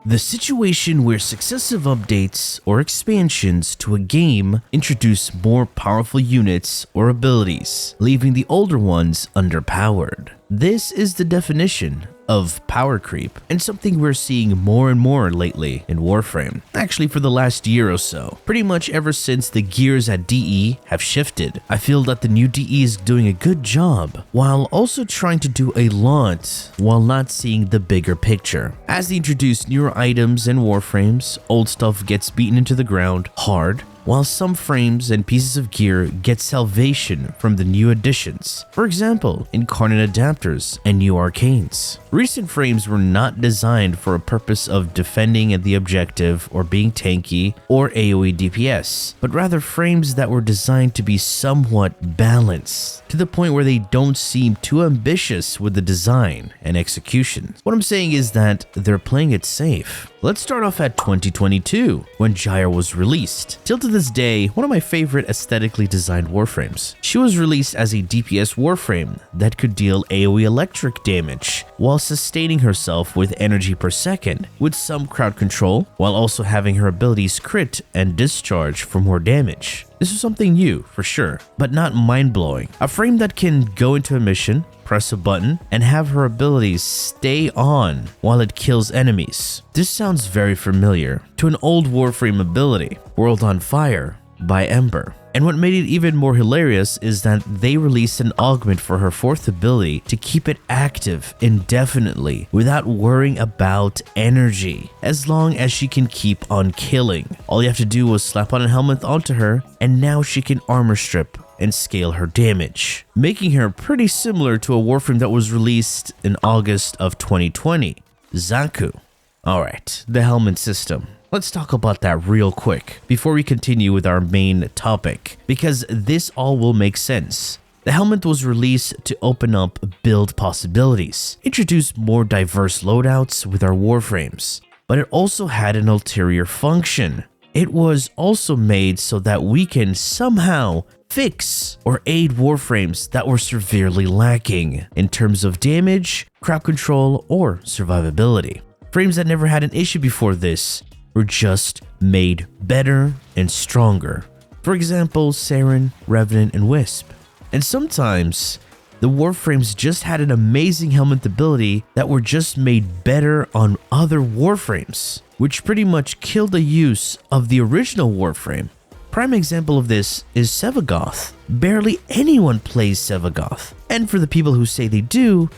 The situation where successive updates or expansions to a game introduce more powerful units or abilities, leaving the older ones underpowered. This is the definition of power creep, and something we're seeing more and more lately in Warframe. Actually, for the last year or so, pretty much ever since the gears at DE have shifted. I feel that the new DE is doing a good job, while also trying to do a lot while not seeing the bigger picture. As they introduce newer items and Warframes, old stuff gets beaten into the ground hard, while some frames and pieces of gear get salvation from the new additions. For example, incarnon adapters and new arcanes. Recent frames were not designed for a purpose of defending the objective or being tanky or AoE DPS, but rather frames that were designed to be somewhat balanced, to the point where they don't seem too ambitious with the design and execution. What I'm saying is that they're playing it safe. Let's start off at 2022, when Gyre was released. Till to this day, one of my favorite aesthetically designed Warframes. She was released as a DPS Warframe that could deal AoE electric damage, while sustaining herself with energy per second, with some crowd control, while also having her abilities crit and discharge for more damage. This was something new, for sure, but not mind-blowing. A frame that can go into a mission, press a button, and have her abilities stay on while it kills enemies. This sounds very familiar to an old Warframe ability, World on Fire by Ember. And what made it even more hilarious is that they released an augment for her fourth ability to keep it active indefinitely without worrying about energy, as long as she can keep on killing. All you have to do was slap on a helmet onto her, and now she can armor strip and scale her damage, making her pretty similar to a Warframe that was released in August of 2020, Zaku. Alright, the helmet system. Let's talk about that real quick before we continue with our main topic, because this all will make sense. The helmet was released to open up build possibilities, introduce more diverse loadouts with our Warframes, but it also had an ulterior function. It was also made so that we can somehow fix or aid Warframes that were severely lacking in terms of damage, crowd control, or survivability. Frames that never had an issue before this were just made better and stronger. For example, Saren, Revenant, and Wisp. And sometimes, the Warframes just had an amazing helmet ability that were just made better on other Warframes, which pretty much killed the use of the original Warframe. Prime example of this is Sevagoth. Barely anyone plays Sevagoth. And for the people who say they do,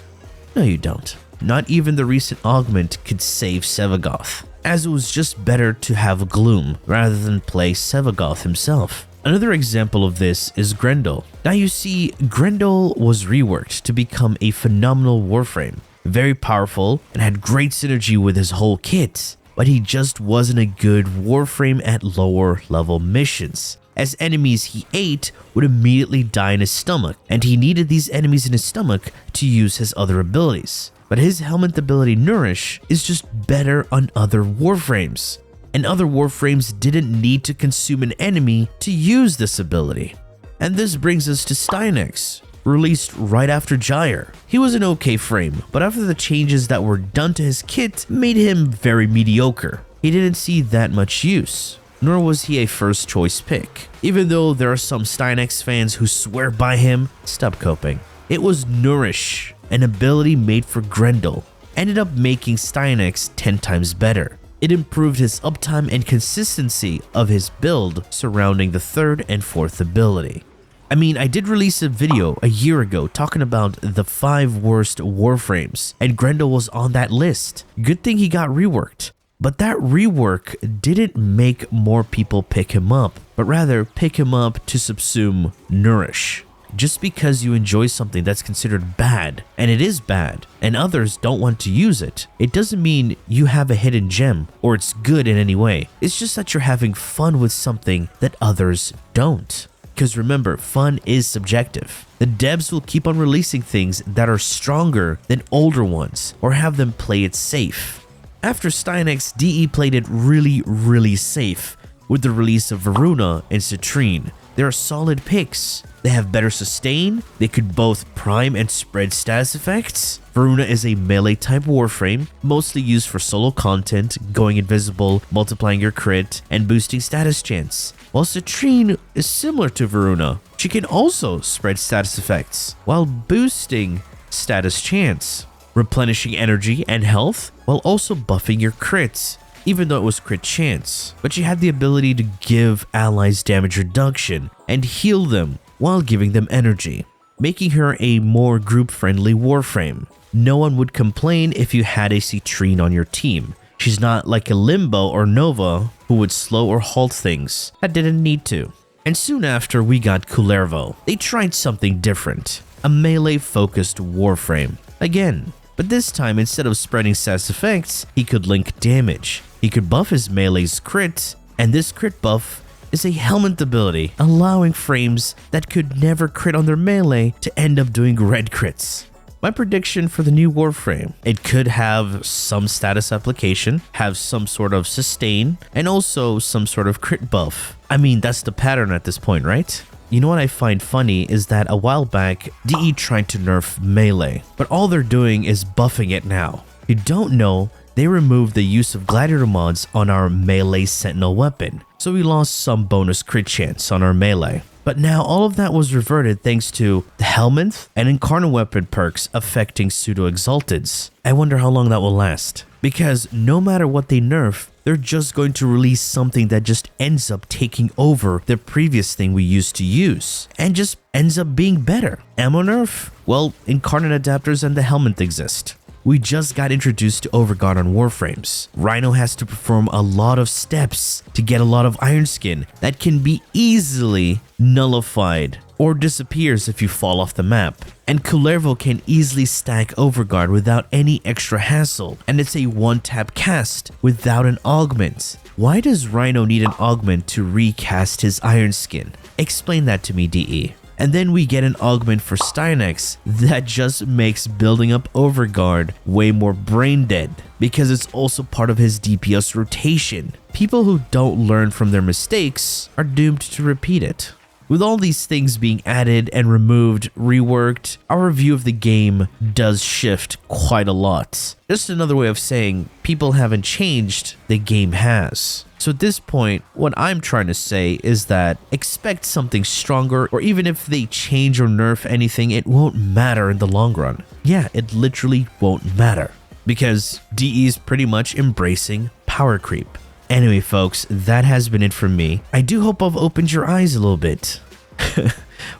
no you don't. Not even the recent augment could save Sevagoth, as it was just better to have Gloom rather than play Sevagoth himself. Another example of this is Grendel. Now you see, Grendel was reworked to become a phenomenal Warframe, very powerful and had great synergy with his whole kit, but he just wasn't a good Warframe at lower level missions, as enemies he ate would immediately die in his stomach, and he needed these enemies in his stomach to use his other abilities. But his helmet ability Nourish is just better on other Warframes, and other Warframes didn't need to consume an enemy to use this ability. And this brings us to Steinx, released right after Gyre. He was an okay frame, but after the changes that were done to his kit made him very mediocre. He didn't see that much use, nor was he a first choice pick. Even though there are some Steinx fans who swear by him, stop coping. It was Nourish, an ability made for Grendel, ended up making Steinx 10 times better. It improved his uptime and consistency of his build surrounding the third and fourth ability. I mean, I did release a video a year ago talking about the 5 worst Warframes, and Grendel was on that list. Good thing he got reworked. But that rework didn't make more people pick him up, but rather pick him up to subsume Nourish. Just because you enjoy something that's considered bad, and it is bad, and others don't want to use it, it doesn't mean you have a hidden gem or it's good in any way. It's just that you're having fun with something that others don't. Because remember, fun is subjective. The devs will keep on releasing things that are stronger than older ones, or have them play it safe. After Steinx, DE played it really safe with the release of Varuna and Citrine, they're solid picks. They have better sustain, they could both prime and spread status effects. Varuna is a melee type Warframe, mostly used for solo content, going invisible, multiplying your crit, and boosting status chance. While Citrine is similar to Varuna, she can also spread status effects, while boosting status chance, replenishing energy and health, while also buffing your crits, even though it was crit chance. But she had the ability to give allies damage reduction and heal them while giving them energy, making her a more group-friendly Warframe. No one would complain if you had a Citrine on your team. She's not like a Limbo or Nova who would slow or halt things that didn't need to. And soon after, we got Kullervo. They tried something different, a melee-focused Warframe. Again, but this time instead of spreading status effects, he could link damage. He could buff his melee's crit, and this crit buff is a helmet ability, allowing frames that could never crit on their melee to end up doing red crits. My prediction for the new Warframe: it could have some status application, have some sort of sustain, and also some sort of crit buff. I mean, that's the pattern at this point, right? You know what I find funny is that a while back, DE tried to nerf melee, but all they're doing is buffing it now. You don't know, they removed the use of gladiator mods on our melee sentinel weapon, so we lost some bonus crit chance on our melee. But now all of that was reverted thanks to the helmet and incarnon weapon perks affecting pseudo-exalteds. I wonder how long that will last, because no matter what they nerf, they're just going to release something that just ends up taking over the previous thing we used to use, and just ends up being better. Ammo nerf? Well, incarnon adapters and the helmet exist. We just got introduced to Overguard on Warframes. Rhino has to perform a lot of steps to get a lot of iron skin that can be easily nullified or disappears if you fall off the map. And Kullervo can easily stack Overguard without any extra hassle, and it's a one-tap cast without an augment. Why does Rhino need an augment to recast his iron skin? Explain that to me, DE. And then we get an augment for Steinx that just makes building up Overguard way more brain dead, because it's also part of his DPS rotation. People who don't learn from their mistakes are doomed to repeat it. With all these things being added and removed, reworked, our view of the game does shift quite a lot. Just another way of saying people haven't changed, the game has. So at this point, what I'm trying to say is that expect something stronger, or even if they change or nerf anything, it won't matter in the long run. Yeah, it literally won't matter, because DE is pretty much embracing power creep. Anyway, folks, that has been it from me. I do hope I've opened your eyes a little bit.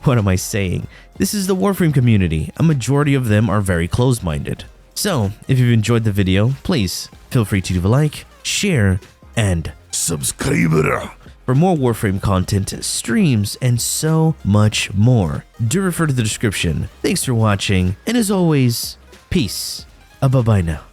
What am I saying? This is the Warframe community. A majority of them are very closed-minded. So, if you've enjoyed the video, please feel free to leave a like, share, and subscribe for more Warframe content, streams, and so much more. Do refer to the description. Thanks for watching, and as always, peace. Bye-bye now.